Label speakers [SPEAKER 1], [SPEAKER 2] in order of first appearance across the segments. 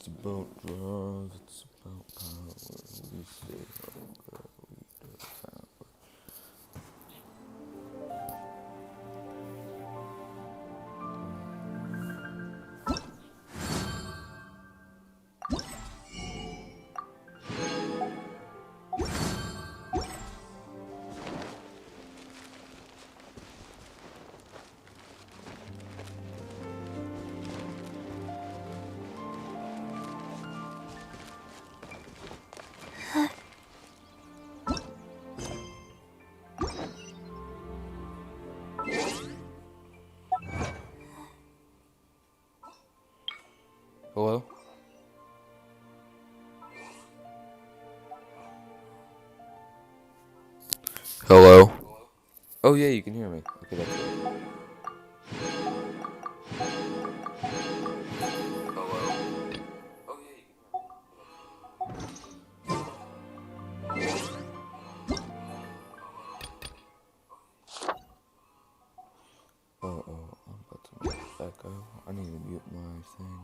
[SPEAKER 1] It's about drugs, it's about power. We stay hungry, we do power. Hello? Hello? Oh yeah, you can hear me. Okay, that's good. I'm about to mute echo. I need to mute my thing.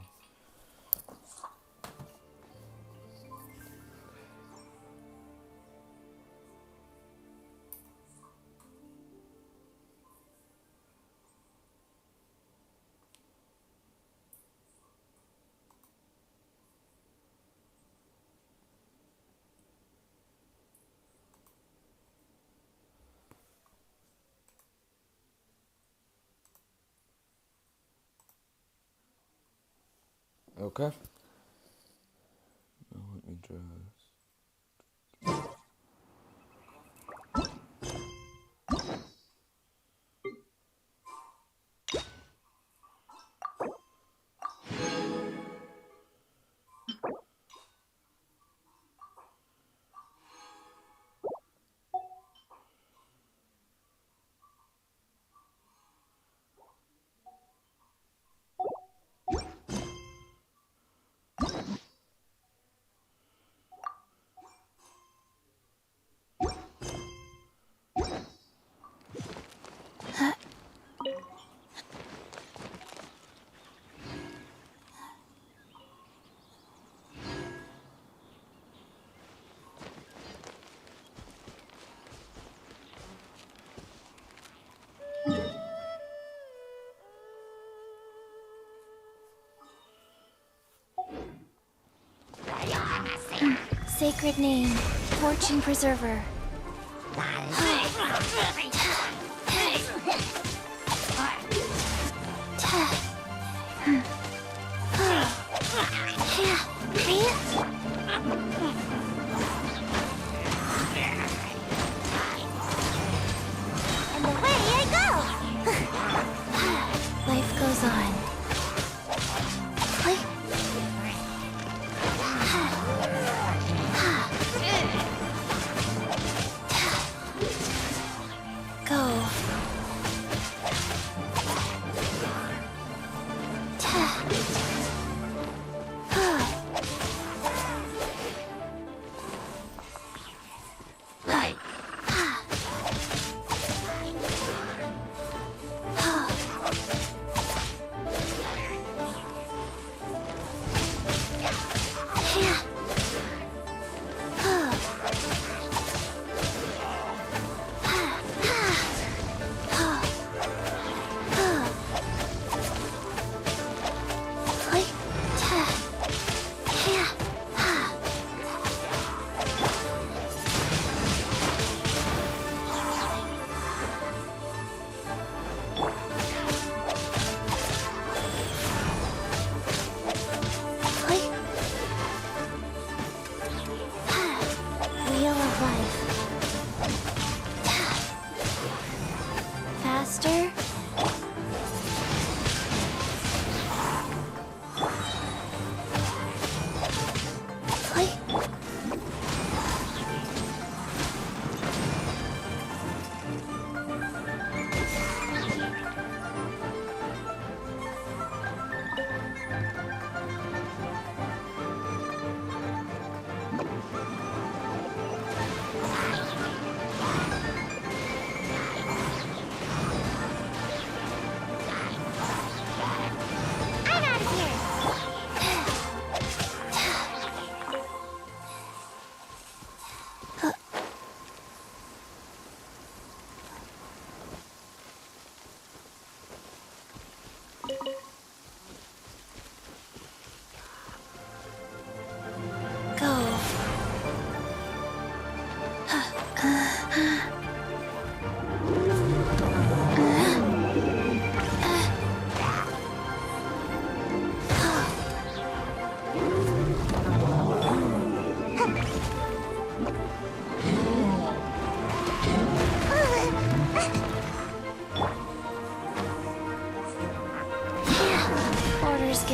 [SPEAKER 1] Okay. Now let me dress.
[SPEAKER 2] Sacred name, fortune preserver. And away I go! Life goes on. Go.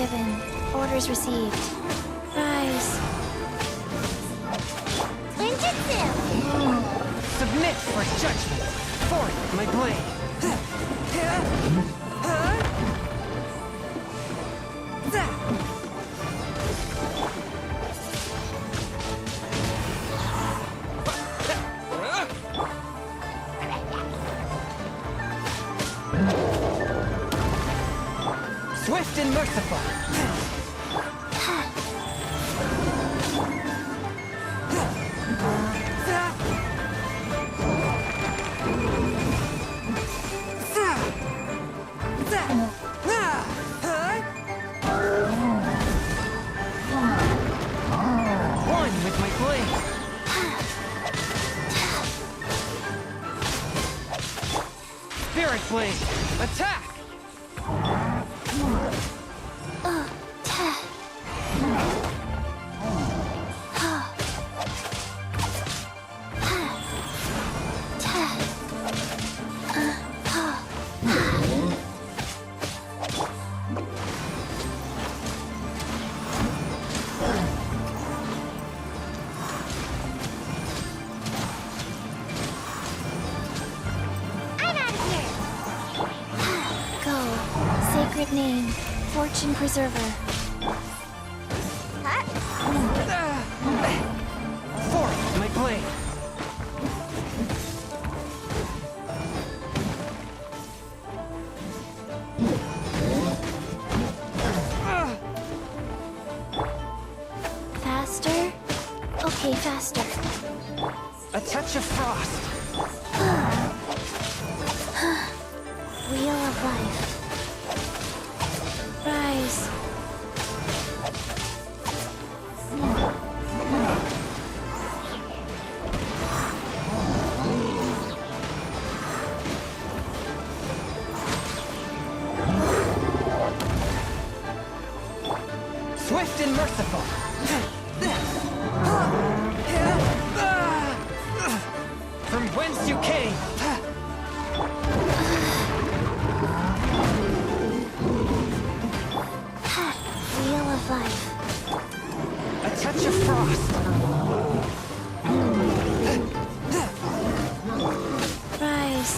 [SPEAKER 2] given. Orders received. Rise. Ninjutsu!
[SPEAKER 3] Submit for judgment. Forth my blade. Swift and merciful. One with my blade. Spirit blade, attack!
[SPEAKER 2] I'm out of here! Go. Sacred name. Fortune preserver.
[SPEAKER 3] Forth my blade.
[SPEAKER 2] Faster? Okay, faster.
[SPEAKER 3] A touch of frost.
[SPEAKER 2] Wheel of life. Rise.
[SPEAKER 3] Swift and merciful. From whence you came.
[SPEAKER 2] Wheel of life.
[SPEAKER 3] A touch of frost.
[SPEAKER 2] Rise.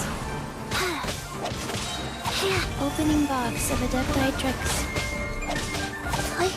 [SPEAKER 2] Opening box of Adepti tricks. Hi.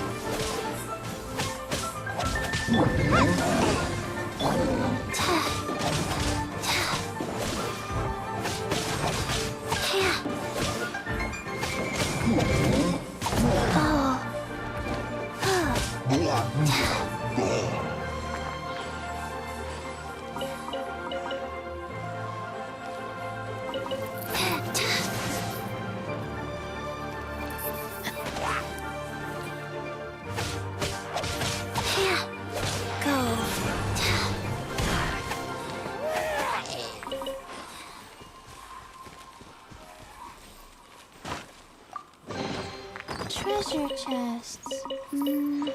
[SPEAKER 2] Treasure chests. Do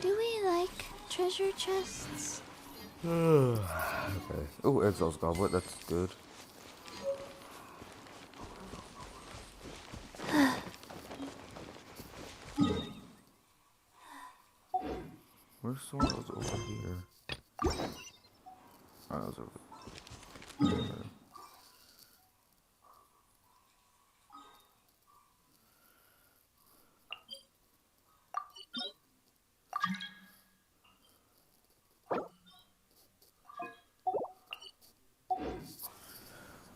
[SPEAKER 2] we like treasure chests?
[SPEAKER 1] Okay. Oh, Exil's Goblet, that's good. Where's someone else over here? Oh, it was over there.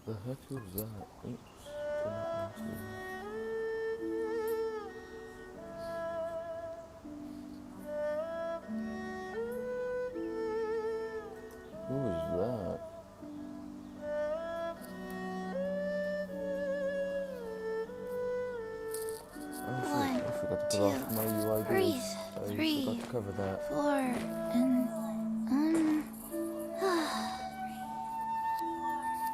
[SPEAKER 1] The heck was that? Oops. Didn't mean to. Who was that?
[SPEAKER 2] One,
[SPEAKER 1] I forgot to
[SPEAKER 2] two,
[SPEAKER 1] put off my UI
[SPEAKER 2] breathe,
[SPEAKER 1] boost. I
[SPEAKER 2] 3,
[SPEAKER 1] forgot to cover that.
[SPEAKER 2] 4, and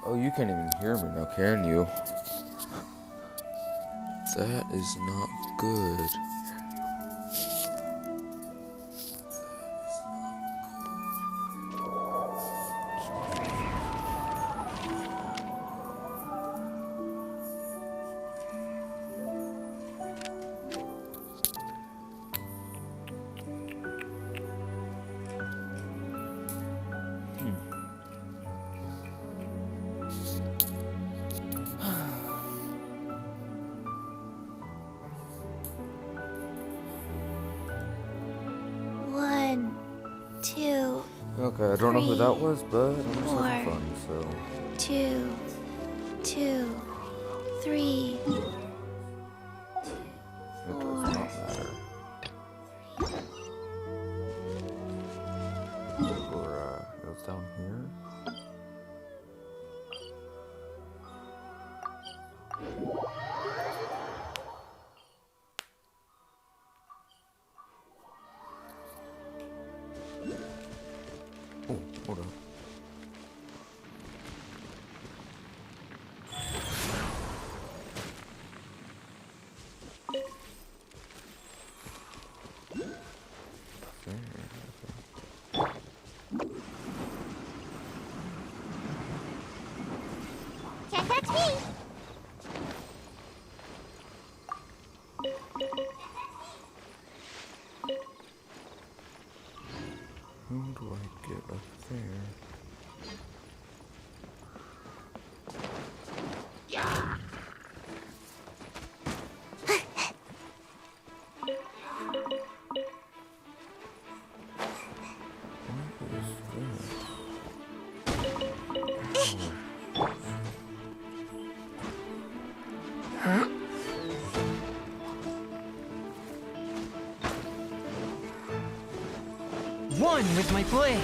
[SPEAKER 1] Oh, you can't even hear me now, can you? That is not good. Okay, I don't know who that was, but I'm just
[SPEAKER 2] Four.
[SPEAKER 1] having fun, so.
[SPEAKER 2] 2, 2, 3.
[SPEAKER 1] It does not matter. Or, it was down here. Oh, hold up.
[SPEAKER 2] Can't catch me!
[SPEAKER 1] How do I get up there? What is this?
[SPEAKER 3] One with my blade.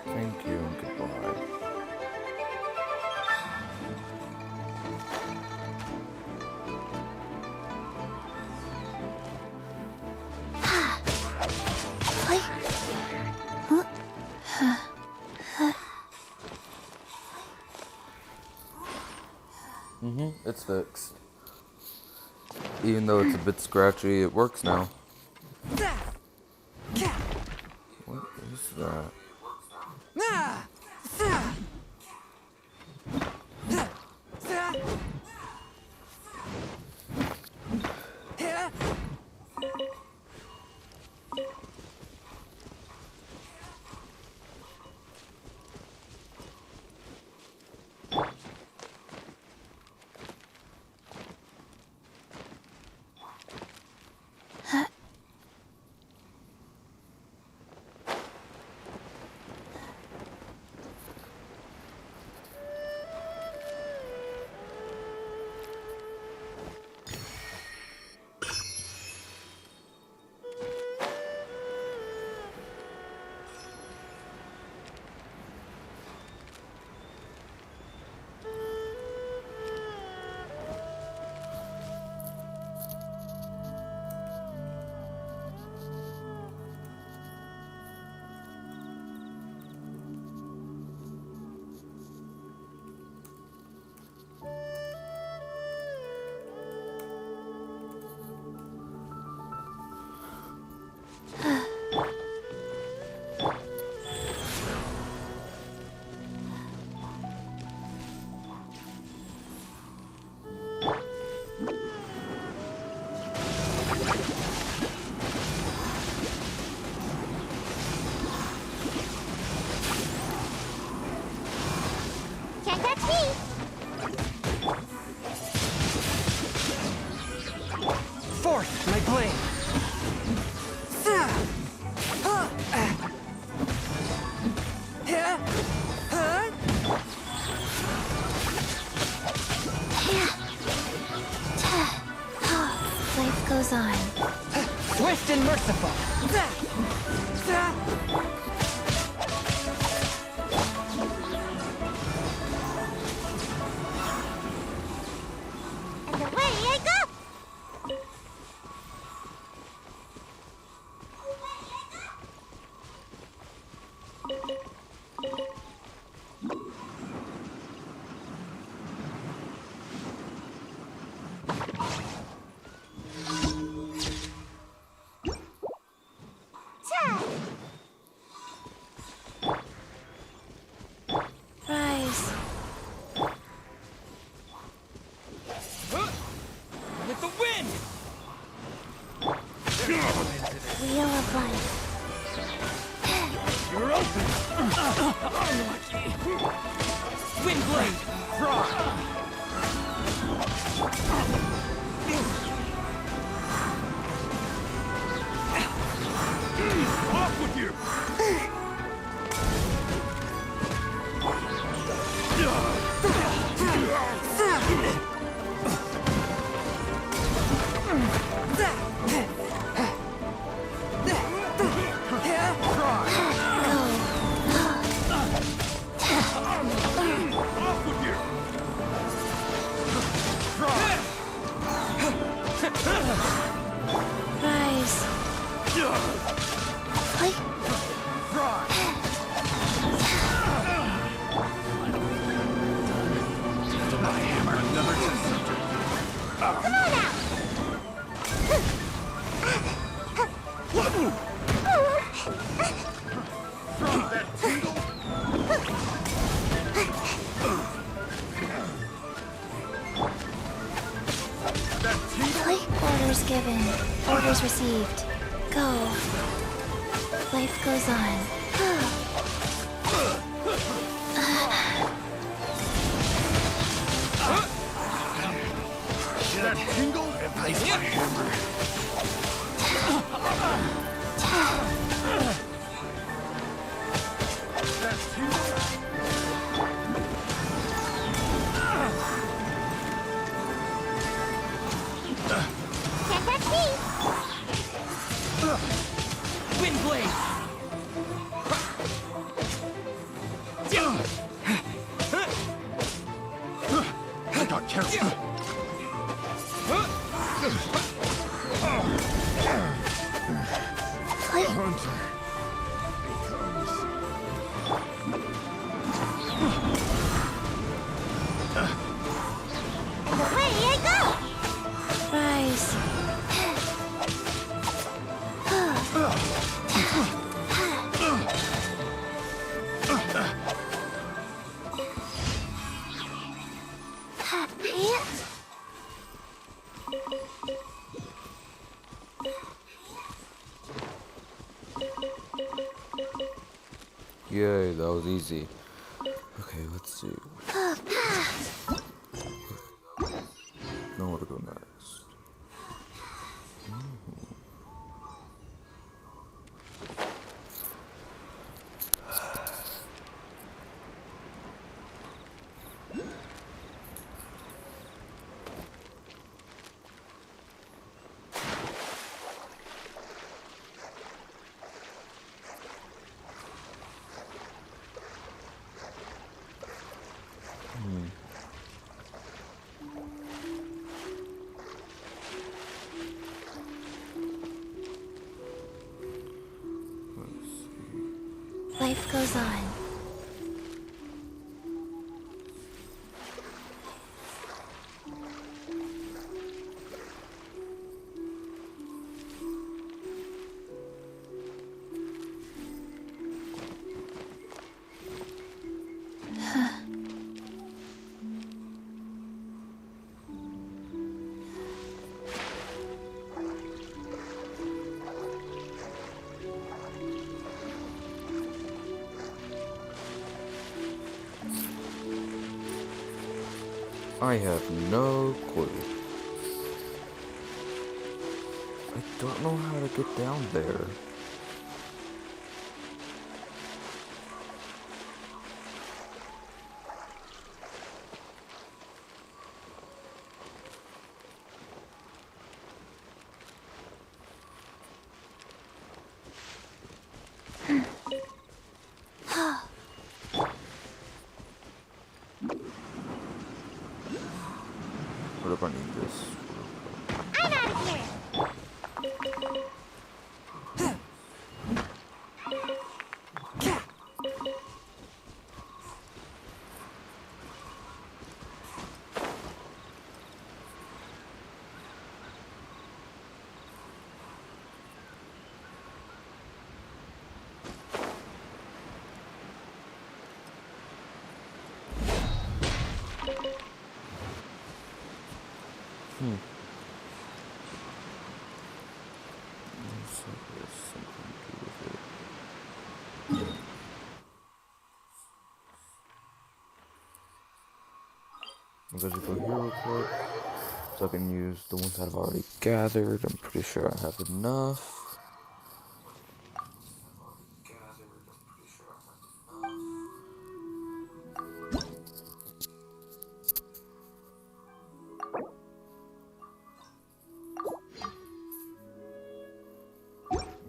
[SPEAKER 1] Thank you and goodbye. It's fixed. Even though it's a bit scratchy, it works now. What is that?
[SPEAKER 2] Can't catch me!
[SPEAKER 3] Fourth, my blade.
[SPEAKER 2] Life goes on.
[SPEAKER 3] Swift and merciful.
[SPEAKER 2] And away I go! Rise.
[SPEAKER 3] With the wind!
[SPEAKER 2] Wheel of life.
[SPEAKER 3] You're open! Unlucky! Wind blade! Fraud!
[SPEAKER 4] Off with you! Off with you!
[SPEAKER 2] Rise. Hi.
[SPEAKER 4] My hammer never tested.
[SPEAKER 2] Come on out.
[SPEAKER 4] That tingle! That tingle!
[SPEAKER 2] Orders given. Orders received. Go. Life goes on.
[SPEAKER 4] That tingle? Replace my hammer. That tingle?
[SPEAKER 2] Can't catch me.
[SPEAKER 3] Wind blade!
[SPEAKER 4] I got careful. Hunter.
[SPEAKER 2] Away I go. Rise.
[SPEAKER 1] Yay, that was easy. Okay, let's see. Know where to go next.
[SPEAKER 2] Life goes on.
[SPEAKER 1] I have no clue. I don't know how to get down there. What if I need this?
[SPEAKER 2] I'm out of here.
[SPEAKER 1] Looks like there's something to do with it. I'm gonna go here real quick. So I can use the ones that I've already gathered. I'm pretty sure I have enough.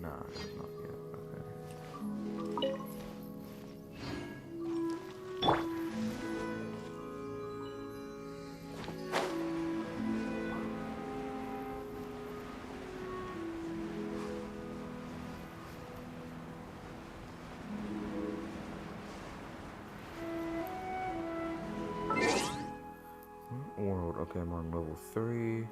[SPEAKER 1] Nah, not yet. Okay. World. Okay, I'm on level 3.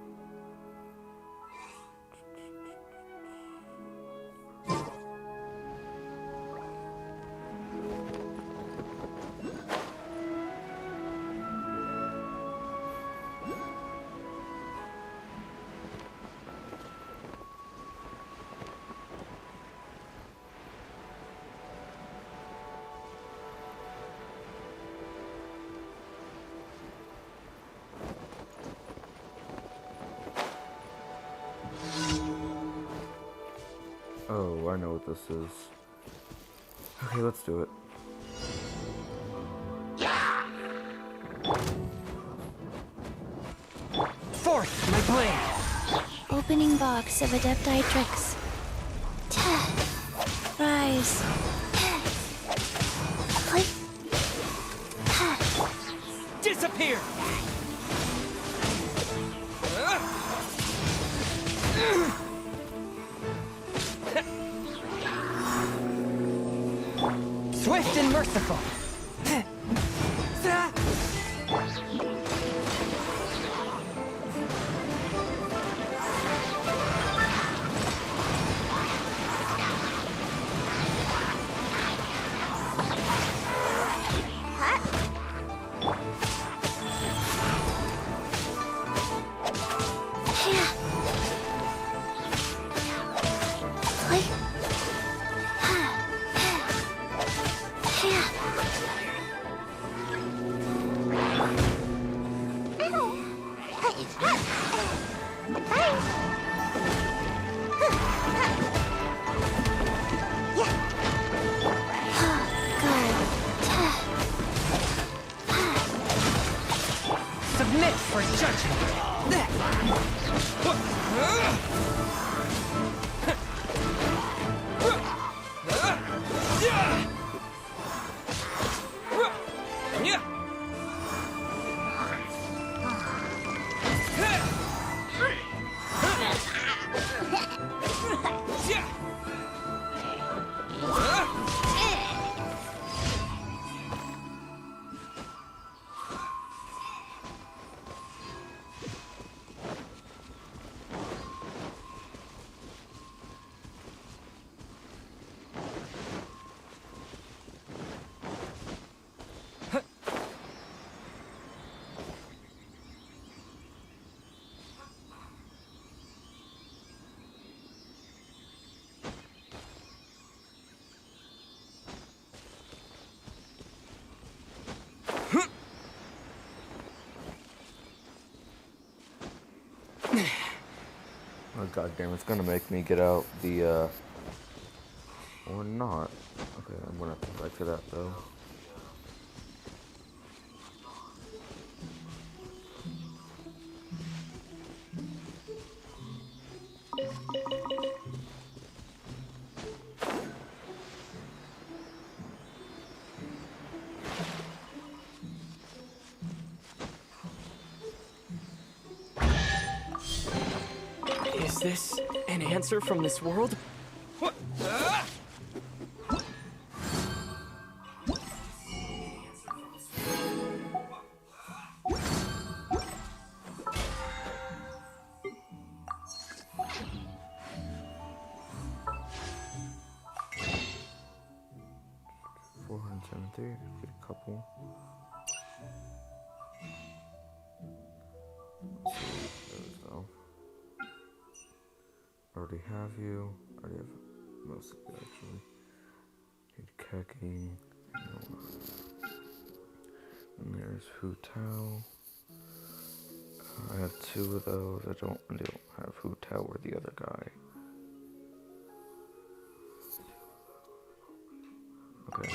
[SPEAKER 1] Oh, I know what this is. Okay, let's do it.
[SPEAKER 3] Forth, my blade!
[SPEAKER 2] Opening box of Adepti tricks. Rise. Click.
[SPEAKER 3] Disappear! Swift and merciful! Submit for judgment!
[SPEAKER 1] Oh goddamn! It's gonna make me get out the or not. Okay, I'm gonna come back to that though.
[SPEAKER 3] Is this an answer from this world? What?
[SPEAKER 1] 473. Get a couple. Let's see those though. Already have you. Already have most of you actually. Need Keki. And there's Hu Tao. I have 2 of those. I don't have Hu Tao or the other guy. Okay.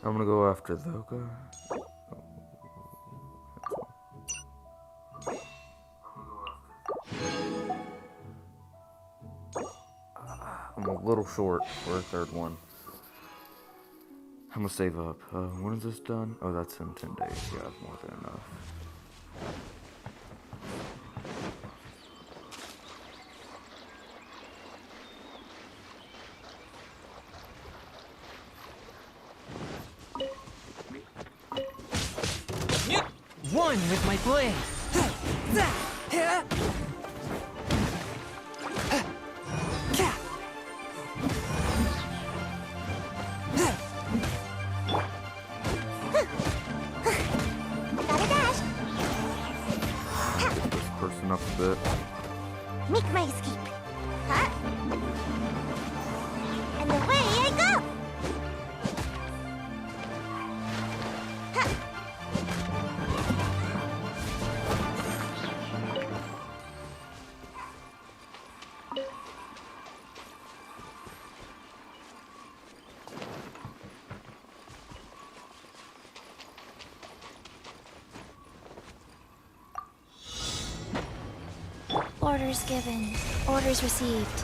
[SPEAKER 1] I'm gonna go after the guy. I'm a little short for a 3rd one. I'm gonna save up. When is this done? Oh, that's in 10 days. Yeah, more than enough.
[SPEAKER 3] One with my blade.
[SPEAKER 5] Gotta dash.
[SPEAKER 1] This person up a bit.
[SPEAKER 5] Make my escape. Huh? And away I go.
[SPEAKER 2] Orders given. Orders received.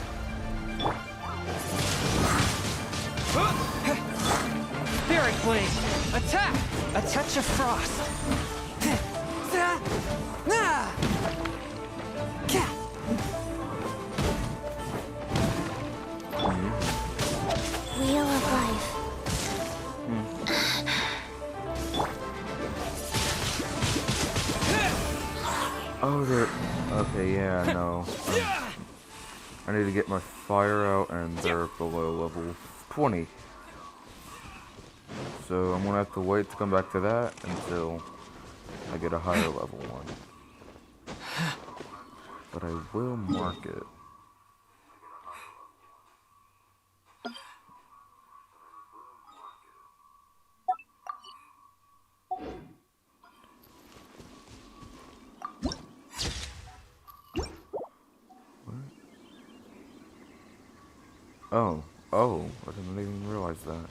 [SPEAKER 3] Spirit blade. Attack. A touch of frost.
[SPEAKER 2] Wheel of life.
[SPEAKER 1] Oh, they're... Okay, yeah, no. I need to get my fire out, and they're below level 20. So I'm gonna have to wait to come back to that until I get a higher level one. But I will mark it. Oh, I didn't even realize that.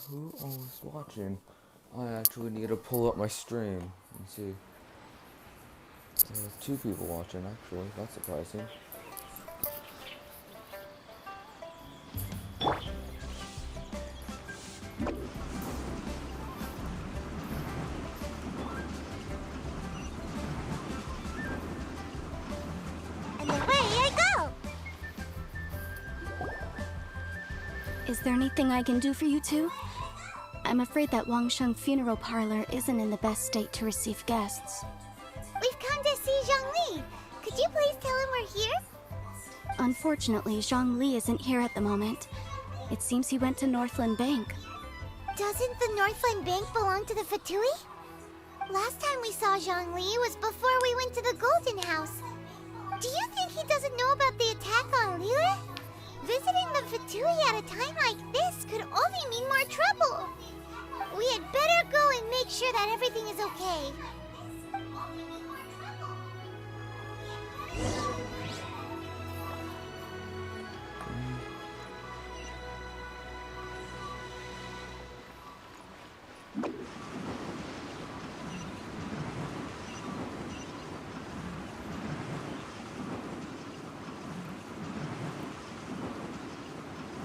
[SPEAKER 1] Who was watching? I actually need to pull up my stream and see. 2 people watching, actually. That's surprising.
[SPEAKER 5] And away I go.
[SPEAKER 2] Is there anything I can do for you two? I'm afraid that Wangsheng funeral parlor isn't in the best state to receive guests.
[SPEAKER 5] We've come to see Zhongli. Could you please tell him we're here?
[SPEAKER 2] Unfortunately, Zhongli isn't here at the moment. It seems he went to Northland Bank.
[SPEAKER 5] Doesn't the Northland Bank belong to the Fatui? Last time we saw Zhongli was before we went to the Golden House. Do you think he doesn't know about the attack on Lille? Visiting the Fatui at a time like this could only mean more trouble. We had better go and make sure that everything is okay.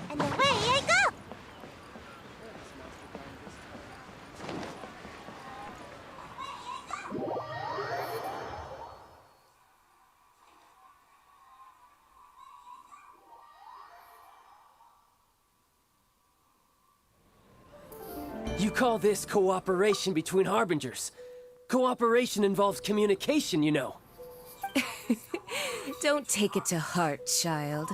[SPEAKER 5] And away I go!
[SPEAKER 6] You call this cooperation between Harbingers?
[SPEAKER 3] Cooperation involves communication, you know.
[SPEAKER 6] Don't take it to heart, child.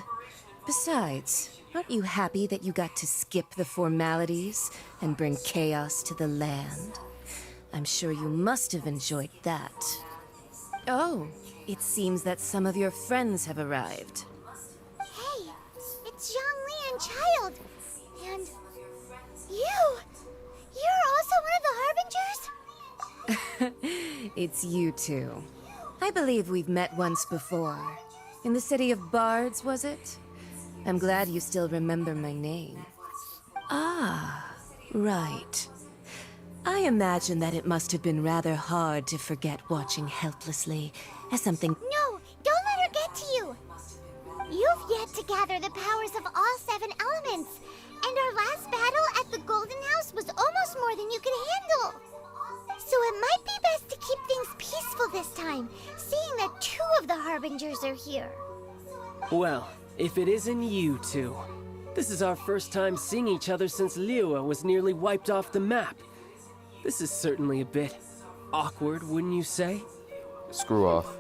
[SPEAKER 6] Besides, aren't you happy that you got to skip the formalities and bring chaos to the land? I'm sure you must have enjoyed that. Oh, it seems that some of your friends have arrived.
[SPEAKER 5] Hey, it's Zhongli and Child. And you! You're also one of the Harbingers?
[SPEAKER 6] It's you two. I believe we've met once before. In the city of Bards, was it? I'm glad you still remember my name. Ah, right. I imagine that it must have been rather hard to forget watching helplessly as something...
[SPEAKER 5] No, don't let her get to you. You've yet to gather the powers of all 7 elements. And our last battle at the Golden House was almost more than you could handle. So it might be best to keep things peaceful this time, seeing that 2 of the Harbingers are here.
[SPEAKER 3] Well, if it isn't you two. This is our first time seeing each other since Liyue was nearly wiped off the map. This is certainly a bit awkward, wouldn't you say?
[SPEAKER 1] Screw off.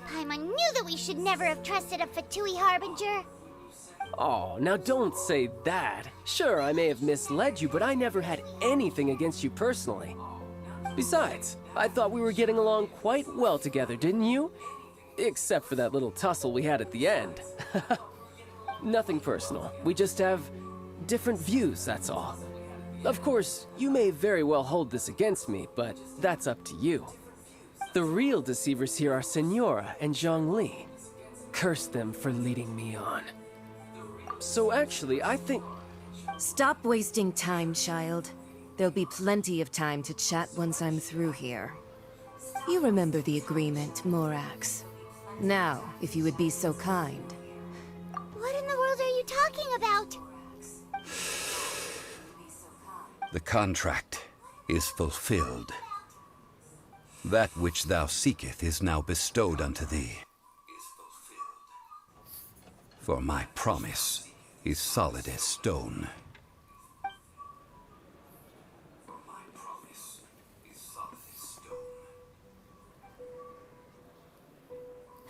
[SPEAKER 5] Paimon knew that we should never have trusted a Fatui Harbinger.
[SPEAKER 3] Oh, now don't say that. Sure, I may have misled you, but I never had anything against you personally. Besides, I thought we were getting along quite well together, didn't you? Except for that little tussle we had at the end. Nothing personal. We just have different views, that's all. Of course, you may very well hold this against me, but that's up to you. The real deceivers here are Senora and Zhongli. Curse them for leading me on. So actually, I think...
[SPEAKER 6] Stop wasting time, child. There'll be plenty of time to chat once I'm through here. You remember the agreement, Morax. Now, if you would be so kind.
[SPEAKER 5] What in the world are you talking about?
[SPEAKER 7] The contract is fulfilled. That which thou seeketh is now bestowed unto thee. For my promise is solid as stone.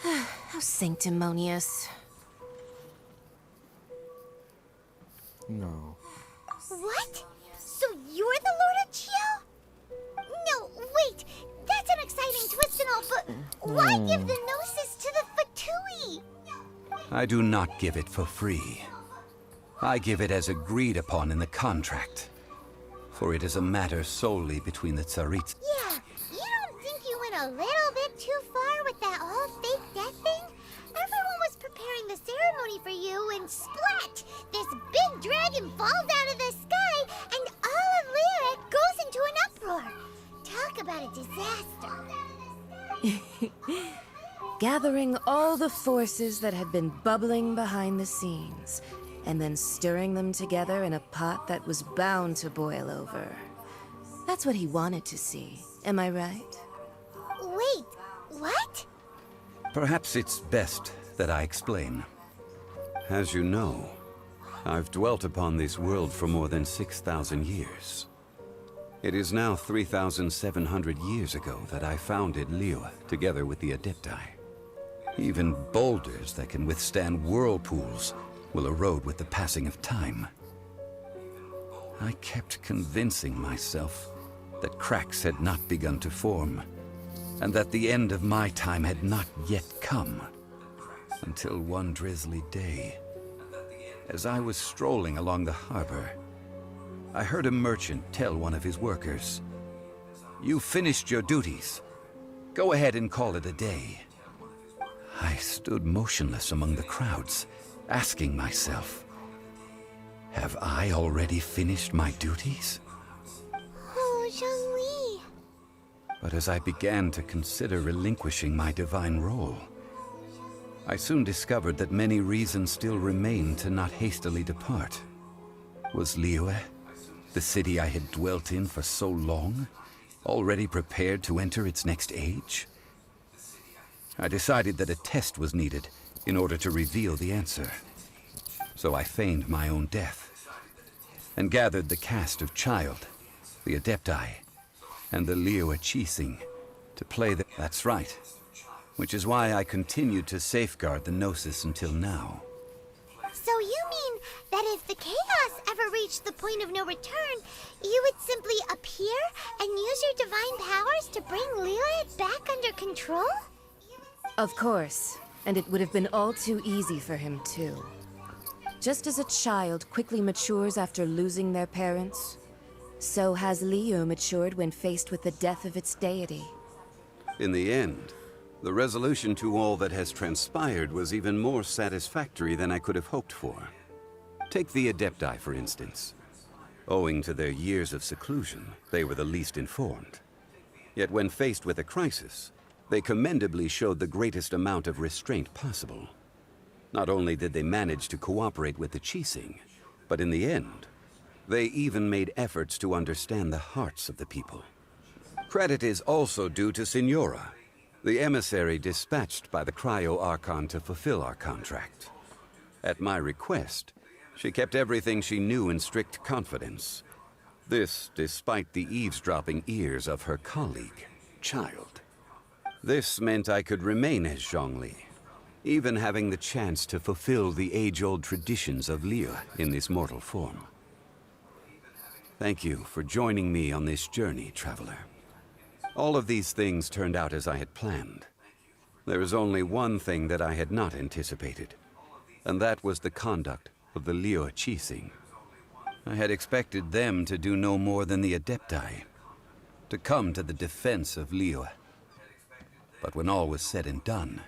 [SPEAKER 6] How sanctimonious.
[SPEAKER 1] No.
[SPEAKER 5] What? So you're the Lord of Chio? No, wait. That's an exciting twist and all, but why give the Gnosis to the Fatui?
[SPEAKER 7] I do not give it for free. I give it as agreed upon in the contract. For it is a matter solely between the Tsarits.
[SPEAKER 5] Yeah, you don't think you went a little bit too far with that whole fake death thing? Everyone was preparing the ceremony for you, and splat! This big dragon falls out of the sky, and all of Lyric goes into an uproar. Talk about a disaster.
[SPEAKER 6] Gathering all the forces that had been bubbling behind the scenes, and then stirring them together in a pot that was bound to boil over. That's what he wanted to see, am I right?
[SPEAKER 5] Wait, what?
[SPEAKER 7] Perhaps it's best that I explain. As you know, I've dwelt upon this world for more than 6,000 years. It is now 3,700 years ago that I founded Liyue, together with the Adepti. Even boulders that can withstand whirlpools will erode with the passing of time. I kept convincing myself that cracks had not begun to form, and that the end of my time had not yet come. Until one drizzly day, as I was strolling along the harbor, I heard a merchant tell one of his workers, "You finished your duties. Go ahead and call it a day." I stood motionless among the crowds, asking myself, have I already finished my duties?
[SPEAKER 5] Oh, Zhongli.
[SPEAKER 7] But as I began to consider relinquishing my divine role, I soon discovered that many reasons still remained to not hastily depart. Was Liyue, the city I had dwelt in for so long, already prepared to enter its next age? I decided that a test was needed in order to reveal the answer. So I feigned my own death, and gathered the cast of Child, the Adepti, and the Liyue Chising To play the... That's right. Which is why I continued to safeguard the Gnosis until now.
[SPEAKER 5] So you mean that if the chaos ever reached the point of no return, you would simply appear and use your divine powers to bring Lilith back under control?
[SPEAKER 6] Of course, and it would have been all too easy for him too. Just as a child quickly matures after losing their parents, so has Liyue matured when faced with the death of its deity.
[SPEAKER 7] In the end, the resolution to all that has transpired was even more satisfactory than I could have hoped for. Take the Adepti, for instance. Owing to their years of seclusion, they were the least informed. Yet when faced with a crisis, they commendably showed the greatest amount of restraint possible. Not only did they manage to cooperate with the Qixing, but in the end, they even made efforts to understand the hearts of the people. Credit is also due to Signora, the emissary dispatched by the Cryo-Archon to fulfill our contract. At my request, she kept everything she knew in strict confidence. This despite the eavesdropping ears of her colleague, Child. This meant I could remain as Zhongli, even having the chance to fulfill the age-old traditions of Liyue in this mortal form. Thank you for joining me on this journey, Traveler. All of these things turned out as I had planned. There is only one thing that I had not anticipated, and that was the conduct of the Liyue Qixing. I had expected them to do no more than the Adepti, to come to the defense of Liyue. But when all was said and done,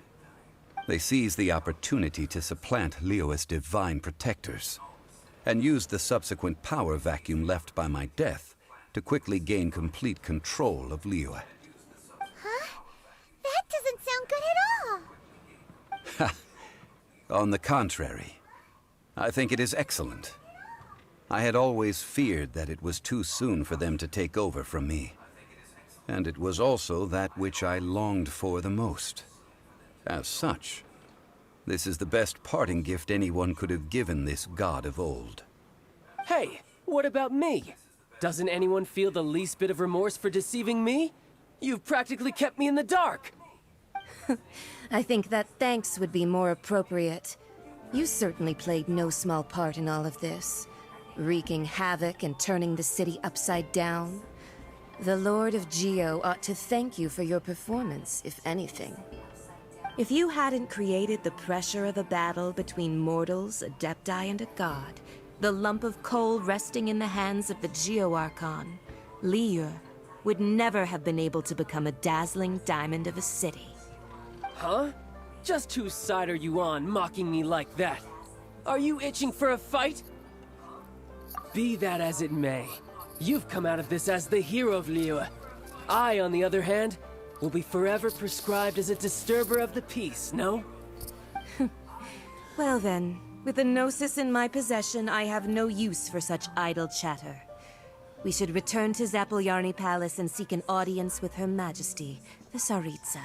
[SPEAKER 7] they seized the opportunity to supplant Liyue as divine protectors, and used the subsequent power vacuum left by my death to quickly gain complete control of Liyue.
[SPEAKER 5] Huh? That doesn't sound good at all.
[SPEAKER 7] On the contrary, I think it is excellent. I had always feared that it was too soon for them to take over from me. And it was also that which I longed for the most. As such, this is the best parting gift anyone could have given this god of old.
[SPEAKER 3] Hey, what about me? Doesn't anyone feel the least bit of remorse for deceiving me? You've practically kept me in the dark.
[SPEAKER 6] I think that thanks would be more appropriate. You certainly played no small part in all of this, wreaking havoc and turning the city upside down. The Lord of Geo ought to thank you for your performance, if anything. If you hadn't created the pressure of a battle between mortals, Adepti, and a god, the lump of coal resting in the hands of the Geo-Archon, Liyue, would never have been able to become a dazzling diamond of a city.
[SPEAKER 3] Huh? Just whose side are you on, mocking me like that? Are you itching for a fight? Be that as it may, you've come out of this as the hero of Liyue. I, on the other hand, will be forever prescribed as a disturber of the peace, no?
[SPEAKER 6] Well then, with the Gnosis in my possession, I have no use for such idle chatter. We should return to Zapoljarny Palace and seek an audience with Her Majesty, the Tsaritsa.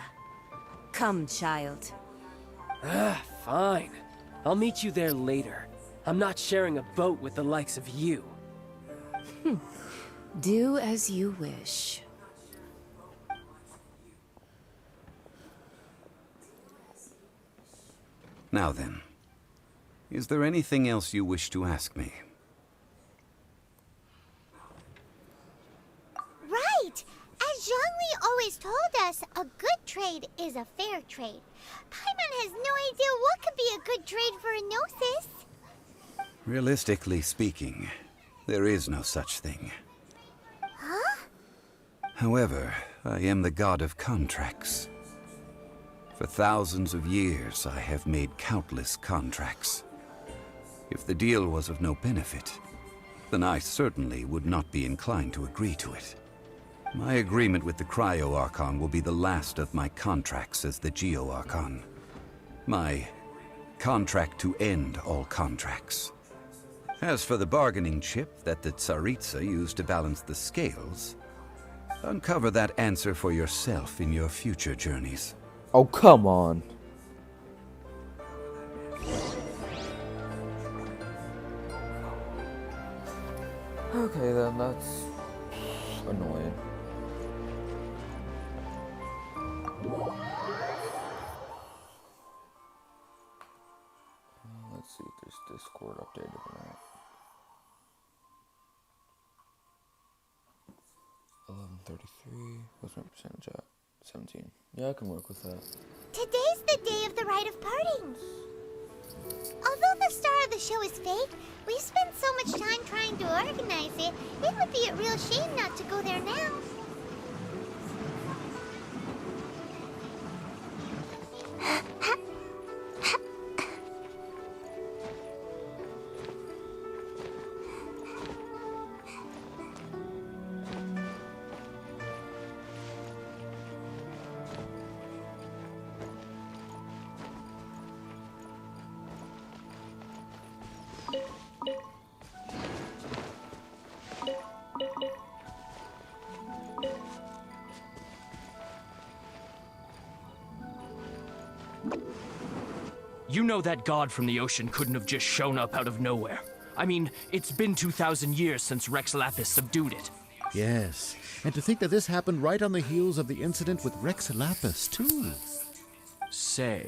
[SPEAKER 6] Come, child.
[SPEAKER 3] Fine. I'll meet you there later. I'm not sharing a boat with the likes of you.
[SPEAKER 6] Do as you wish.
[SPEAKER 7] Now then, is there anything else you wish to ask me?
[SPEAKER 5] Right! As Zhongli always told us, a good trade is a fair trade. Paimon has no idea what could be a good trade for a Gnosis.
[SPEAKER 7] Realistically speaking, there is no such thing.
[SPEAKER 5] Huh?
[SPEAKER 7] However, I am the god of contracts. For thousands of years, I have made countless contracts. If the deal was of no benefit, then I certainly would not be inclined to agree to it. My agreement with the Cryo-Archon will be the last of my contracts as the Geo-Archon. My contract to end all contracts. As for the bargaining chip that the Tsaritsa used to balance the scales, uncover that answer for yourself in your future journeys.
[SPEAKER 1] Oh, come on. Okay then, that's annoying. Discord updated or not. 11:33. What's my percentage at? 17. Yeah, I can work with that.
[SPEAKER 5] Today's the day of the rite of parting. Although the star of the show is fake, we've spent so much time trying to organize it, it would be a real shame not to go there now.
[SPEAKER 8] You know that god from the ocean couldn't have just shown up out of nowhere. I mean, it's been 2,000 years since Rex Lapis subdued it.
[SPEAKER 9] Yes, and to think that this happened right on the heels of the incident with Rex Lapis, too.
[SPEAKER 8] Say,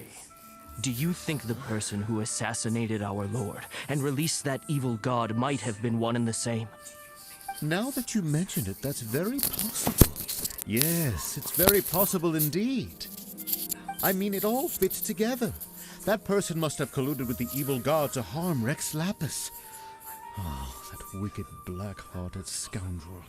[SPEAKER 8] do you think the person who assassinated our lord and released that evil god might have been one and the same?
[SPEAKER 9] Now that you mention it, that's very possible. Yes, it's very possible indeed. I mean, it all fits together. That person must have colluded with the evil god to harm Rex Lapis. Oh, that wicked, black-hearted scoundrel.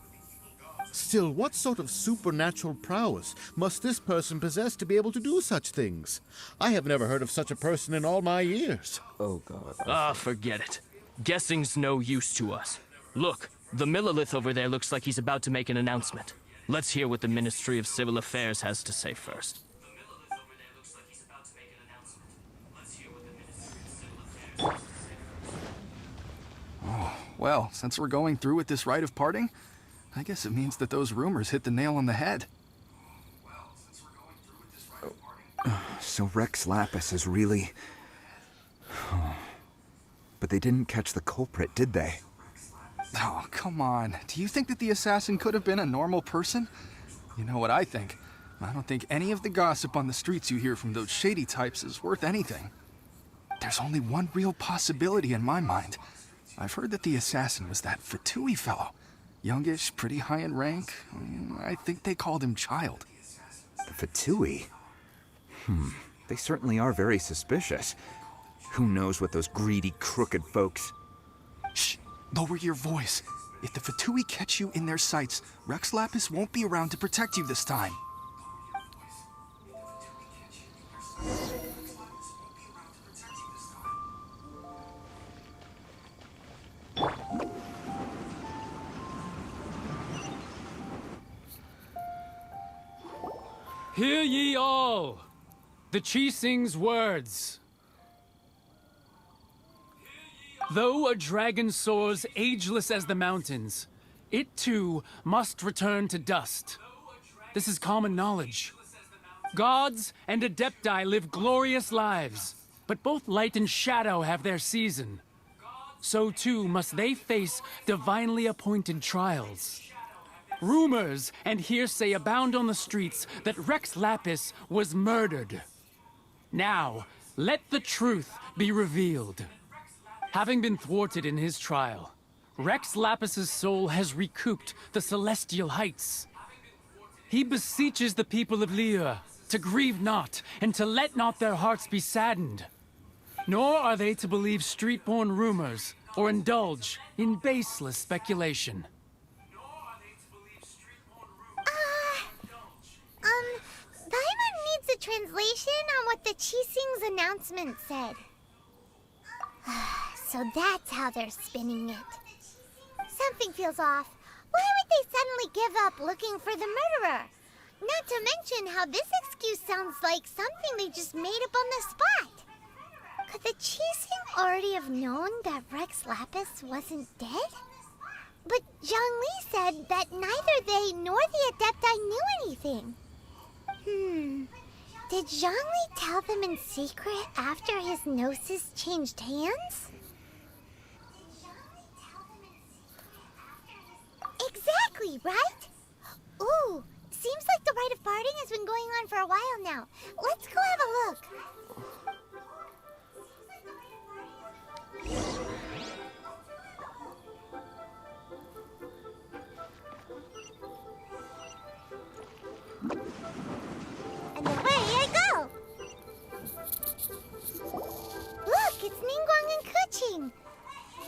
[SPEAKER 9] Still, what sort of supernatural prowess must this person possess to be able to do such things? I have never heard of such a person in all my years.
[SPEAKER 1] Oh god.
[SPEAKER 8] Ah, forget it. Guessing's no use to us. Look, the Millilith over there looks like he's about to make an announcement. Let's hear what the Ministry of Civil Affairs has to say first.
[SPEAKER 10] Oh, well, since we're going through with this rite of parting, I guess it means that those rumors hit the nail on the head.
[SPEAKER 11] So Rex Lapis is really... But they didn't catch the culprit, did they?
[SPEAKER 10] Oh, come on. Do you think that the assassin could have been a normal person? You know what I think. I don't think any of the gossip on the streets you hear from those shady types is worth anything. There's only one real possibility in my mind. I've heard that the assassin was that Fatui fellow. Youngish, pretty high in rank. I think they called him Child.
[SPEAKER 11] The Fatui? They certainly are very suspicious. Who knows what those greedy, crooked folks...
[SPEAKER 10] Shh! Lower your voice. If the Fatui catch you in their sights, Rex Lapis won't be around to protect you this time.
[SPEAKER 12] Hear ye all! The Chi sings words. Though a dragon soars ageless as the mountains, it too must return to dust. This is common knowledge. Gods and Adepti live glorious lives, but both light and shadow have their season. So too must they face divinely appointed trials. Rumors and hearsay abound on the streets that Rex Lapis was murdered. Now, let the truth be revealed. Having been thwarted in his trial, Rex Lapis's soul has recouped the celestial heights. He beseeches the people of Liyue to grieve not and to let not their hearts be saddened. Nor are they to believe street-born rumors or indulge in baseless speculation.
[SPEAKER 5] Paimon needs a translation on what the Chi-Sing's announcement said. So that's how they're spinning it. Something feels off. Why would they suddenly give up looking for the murderer? Not to mention how this excuse sounds like something they just made up on the spot. Could the Chi-Sing already have known that Rex Lapis wasn't dead? But Zhongli said that neither they nor the Adepti knew anything. Did Zhongli tell them in secret after his gnosis changed hands? Exactly, right? Ooh, seems like the rite of parting has been going on for a while now. Let's go have a look.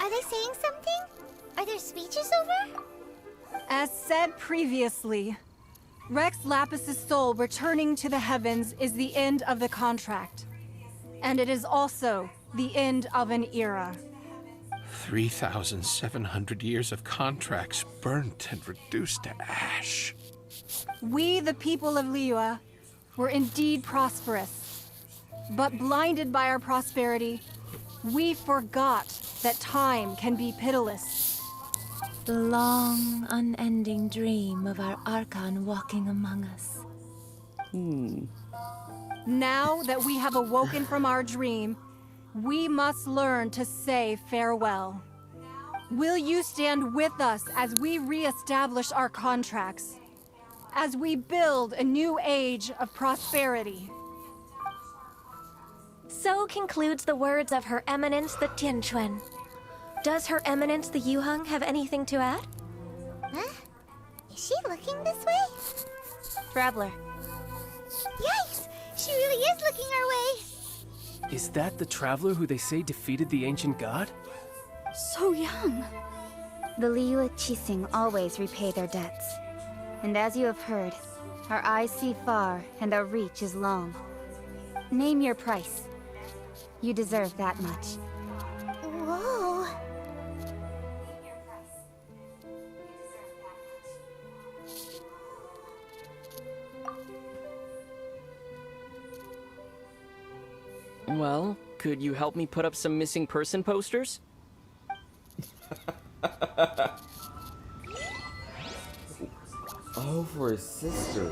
[SPEAKER 5] Are they saying something? Are there speeches over?
[SPEAKER 13] As said previously, Rex Lapis' soul returning to the heavens is the end of the contract. And it is also the end of an era.
[SPEAKER 14] 3,700 years of contracts burnt and reduced to ash.
[SPEAKER 13] We, the people of Liyue, were indeed prosperous. But blinded by our prosperity, we forgot that time can be pitiless.
[SPEAKER 6] The long, unending dream of our Archon walking among us.
[SPEAKER 13] Now that we have awoken from our dream, we must learn to say farewell. Will you stand with us as we re-establish our contracts? As we build a new age of prosperity?
[SPEAKER 15] So concludes the words of Her Eminence the Tianquan. Does Her Eminence the Yuheng have anything to add?
[SPEAKER 5] Huh? Is she looking this way?
[SPEAKER 15] Traveler.
[SPEAKER 5] Yikes! She really is looking our way!
[SPEAKER 3] Is that the traveler who they say defeated the ancient god?
[SPEAKER 2] So young.
[SPEAKER 16] The Liyue Qixing always repay their debts. And as you have heard, our eyes see far and our reach is long. Name your price. You deserve that much.
[SPEAKER 5] Whoa.
[SPEAKER 3] Well, could you help me put up some missing person posters?
[SPEAKER 1] Oh, for his sister.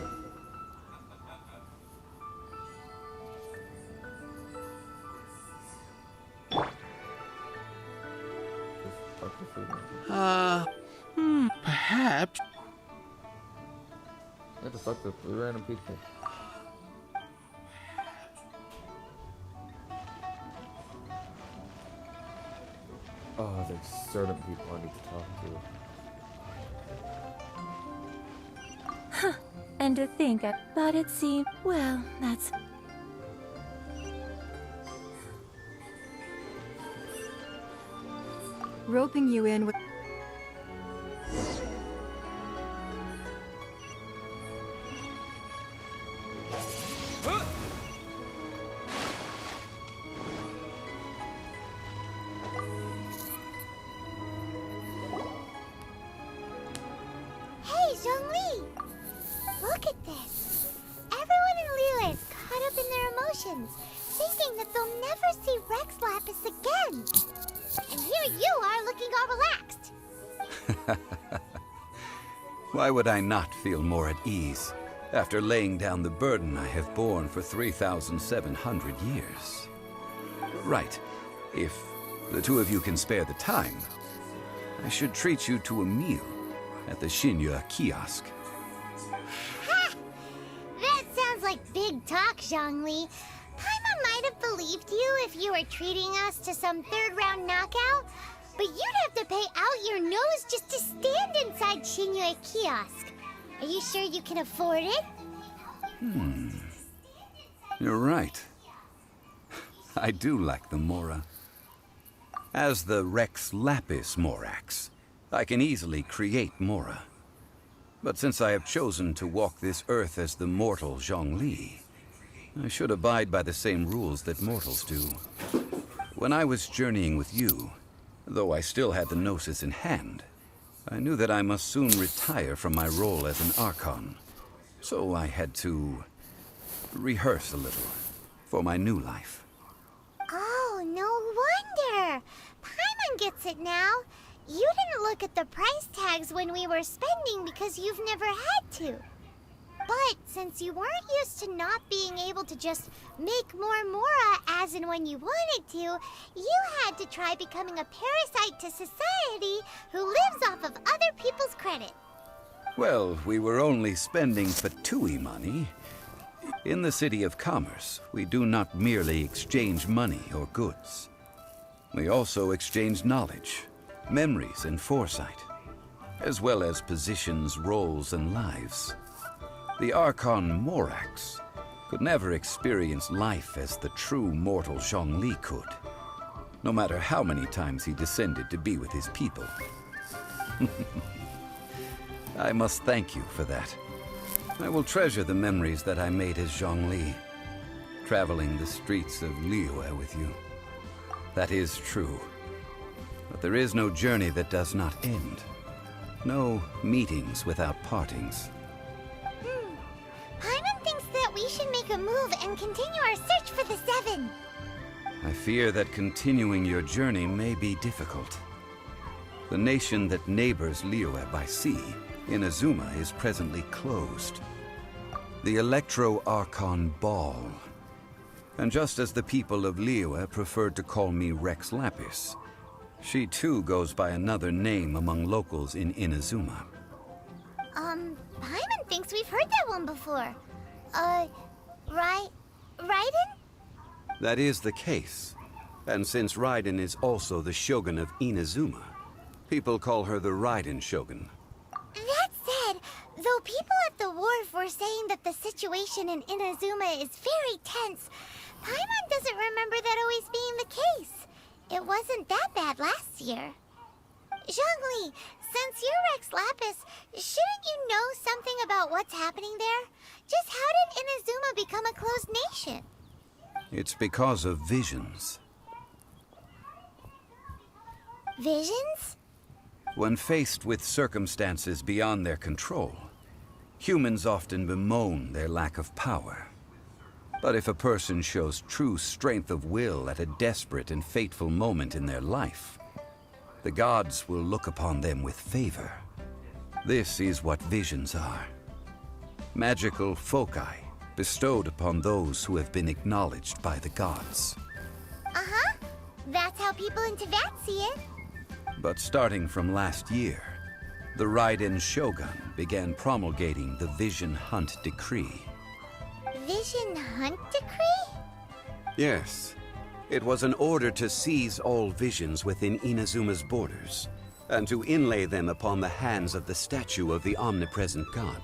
[SPEAKER 14] Perhaps.
[SPEAKER 1] What the fuck with random people? Oh, there's certain people I need to talk to.
[SPEAKER 6] Huh. And to think I thought it seemed... Well, that's...
[SPEAKER 13] Roping you in with...
[SPEAKER 5] Hey, Zhongli! Look at this! Everyone in Liyue is caught up in their emotions, thinking that they'll never see Rex Lapis again. And here you are looking all relaxed.
[SPEAKER 7] Why would I not feel more at ease after laying down the burden I have borne for 3,700 years? Right. If the two of you can spare the time, I should treat you to a meal at the Xinyue kiosk.
[SPEAKER 5] Ha! That sounds like big talk, Zhongli. Paimon might have believed you if you were treating us to some third-round knockout, but you'd have to pay out your nose just to stand inside Xinyue kiosk. Are you sure you can afford it?
[SPEAKER 7] You're right. I do like the Mora. As the Rex Lapis Morax, I can easily create Mora. But since I have chosen to walk this earth as the mortal Zhongli, I should abide by the same rules that mortals do. When I was journeying with you, though I still had the Gnosis in hand, I knew that I must soon retire from my role as an Archon. So I had to rehearse a little for my new life.
[SPEAKER 5] Oh, no wonder! Paimon gets it now. You didn't look at the price tags when we were spending because you've never had to. But since you weren't used to not being able to just make more Mora as and when you wanted to, you had to try becoming a parasite to society who lives off of other people's credit.
[SPEAKER 7] Well, we were only spending Fatui money. In the City of Commerce, we do not merely exchange money or goods. We also exchange knowledge, memories, and foresight, as well as positions, roles, and lives. The Archon Morax could never experience life as the true mortal Zhongli could. no matter how many times he descended to be with his people. I must thank you for that. I will treasure the memories that I made as Zhongli, traveling the streets of Liyue with you. That is true. But there is no journey that does not end. No meetings without partings.
[SPEAKER 5] Paimon thinks that we should make a move and continue our search for the Seven.
[SPEAKER 7] I fear that continuing your journey may be difficult. The nation that neighbors Liyue by sea, Inazuma, is presently closed. The Electro-Archon Ball. And just as the people of Liyue preferred to call me Rex Lapis, she too goes by another name among locals in Inazuma.
[SPEAKER 5] Paimon thinks we've heard that one before. Raiden?
[SPEAKER 7] That is the case. And since Raiden is also the Shogun of Inazuma, people call her the Raiden Shogun.
[SPEAKER 5] That said, though people at the wharf were saying that the situation in Inazuma is very tense, Paimon doesn't remember that always being the case. It wasn't that bad last year. Zhongli, since you're Rex Lapis, shouldn't you know something about what's happening there? Just how did Inazuma become a closed nation?
[SPEAKER 7] It's because of visions.
[SPEAKER 5] Visions?
[SPEAKER 7] When faced with circumstances beyond their control, humans often bemoan their lack of power. But if a person shows true strength of will at a desperate and fateful moment in their life, the gods will look upon them with favor. This is what visions are. Magical foci bestowed upon those who have been acknowledged by the gods.
[SPEAKER 5] Uh-huh. That's how people in Teyvat see it.
[SPEAKER 7] But starting from last year, the Raiden Shogun began promulgating the Vision Hunt Decree.
[SPEAKER 5] Vision Hunt Decree?
[SPEAKER 7] Yes. It was an order to seize all visions within Inazuma's borders, and to inlay them upon the hands of the statue of the omnipresent god.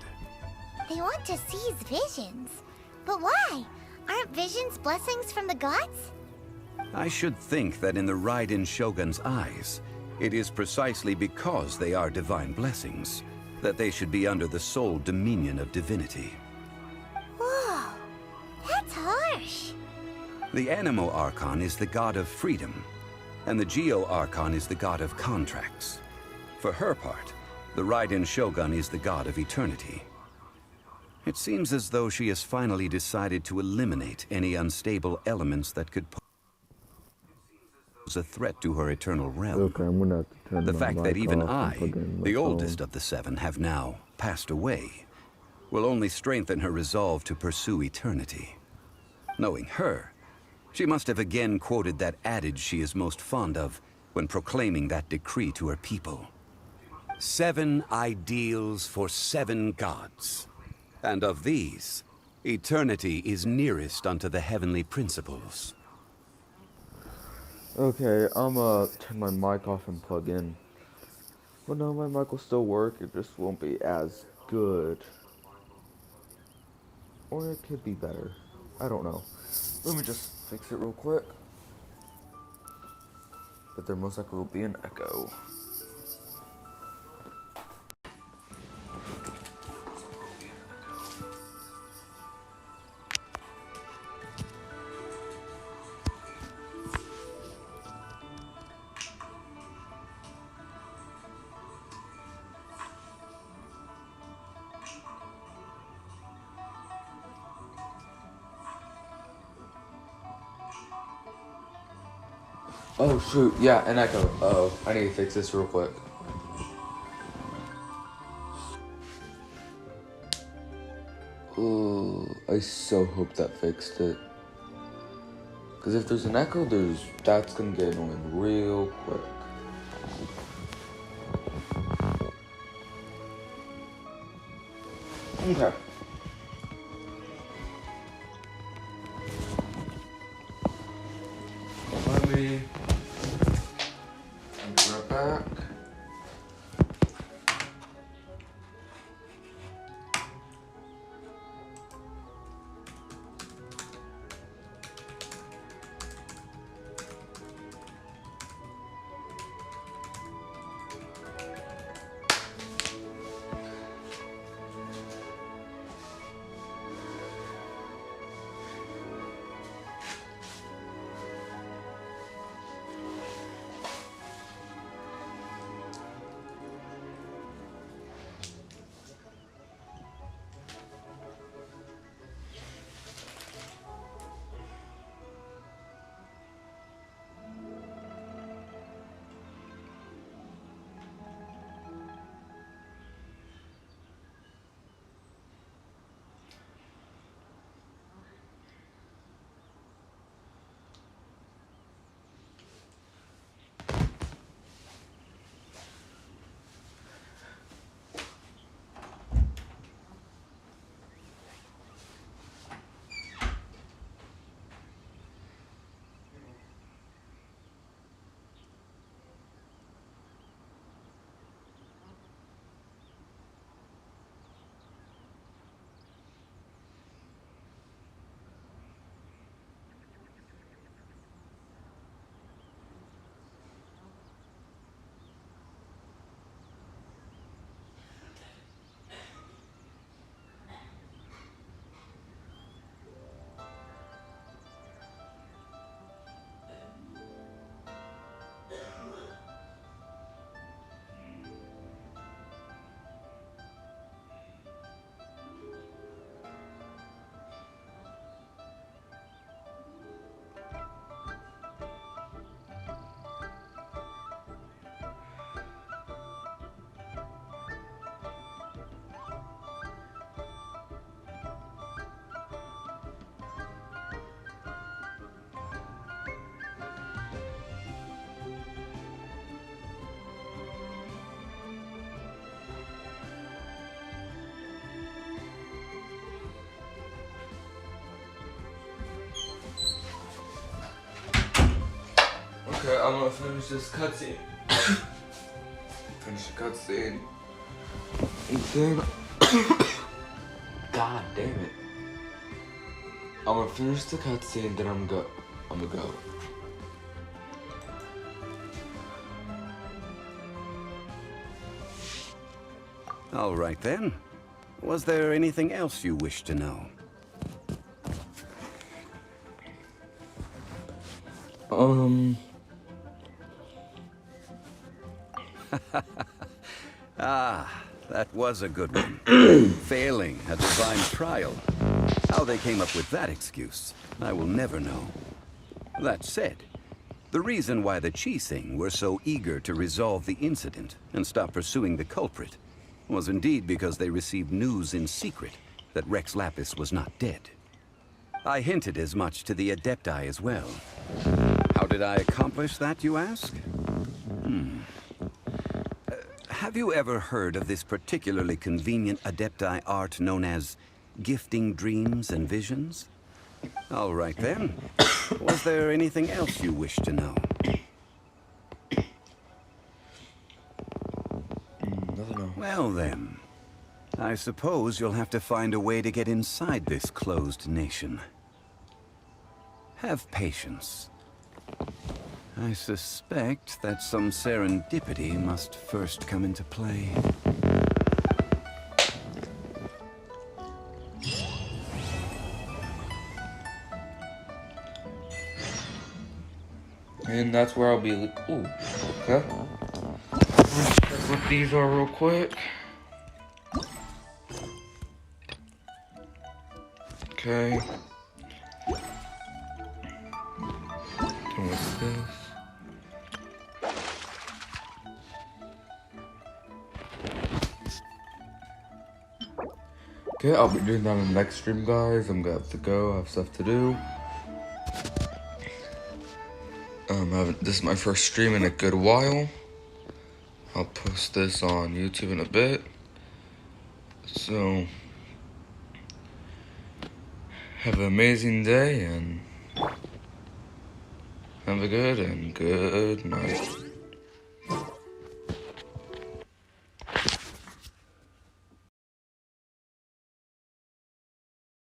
[SPEAKER 5] They want to seize visions. But why? Aren't visions blessings from the gods?
[SPEAKER 7] I should think that in the Raiden Shogun's eyes, it is precisely because they are divine blessings that they should be under the sole dominion of divinity.
[SPEAKER 5] Whoa, that's harsh.
[SPEAKER 7] The Animo Archon is the god of freedom, and the Geo Archon is the god of contracts. For her part, the Raiden Shogun is the god of eternity. It seems as though she has finally decided to eliminate any unstable elements that could pose a threat to her eternal realm.
[SPEAKER 1] Okay, I'm gonna have to turn
[SPEAKER 7] The
[SPEAKER 1] my
[SPEAKER 7] fact that
[SPEAKER 1] mic
[SPEAKER 7] even
[SPEAKER 1] off and
[SPEAKER 7] I,
[SPEAKER 1] plug in my
[SPEAKER 7] the
[SPEAKER 1] phone.
[SPEAKER 7] oldest of the seven, have now passed away, will only strengthen her resolve to pursue eternity. Knowing her, she must have again quoted that adage she is most fond of when proclaiming that decree to her people. 7 ideals for 7 gods. And of these, eternity is nearest unto the heavenly principles.
[SPEAKER 1] Okay, I'm turn my mic off and plug in. Well, no, my mic will still work, it just won't be as good. Or it could be better. I don't know. Let me just fix it real quick. But there most likely will be an echo. Oh shoot, yeah, an echo. Uh-oh, I need to fix this real quick. Oh, I so hope that fixed it. Cause if there's an echo, that's gonna get annoying real quick. Okay. Let me be right back. Okay, I'm gonna finish this cutscene. Finish the cutscene. And then... God damn it. I'm gonna finish the cutscene, then I'm gonna go.
[SPEAKER 7] All right then. Was there anything else you wish to know? Ah, that was a good one. Failing a divine trial. How they came up with that excuse, I will never know. That said, the reason why the Chising were so eager to resolve the incident and stop pursuing the culprit was indeed because they received news in secret that Rex Lapis was not dead. I hinted as much to the Adepti as well. How did I accomplish that, you ask? Have you ever heard of this particularly convenient Adepti art known as gifting dreams and visions? All right then. Was there anything else you wish to know? Well then, I suppose you'll have to find a way to get inside this closed nation. Have patience. I suspect that some serendipity must first come into play.
[SPEAKER 1] And that's where I'll be. Ooh, okay. Check what these are real quick. Okay. And what's this? Okay, I'll be doing that in the next stream, guys. I'm gonna have to go. I have stuff to do. This is my first stream in a good while. I'll post this on YouTube in a bit. So, have an amazing day and have a good night.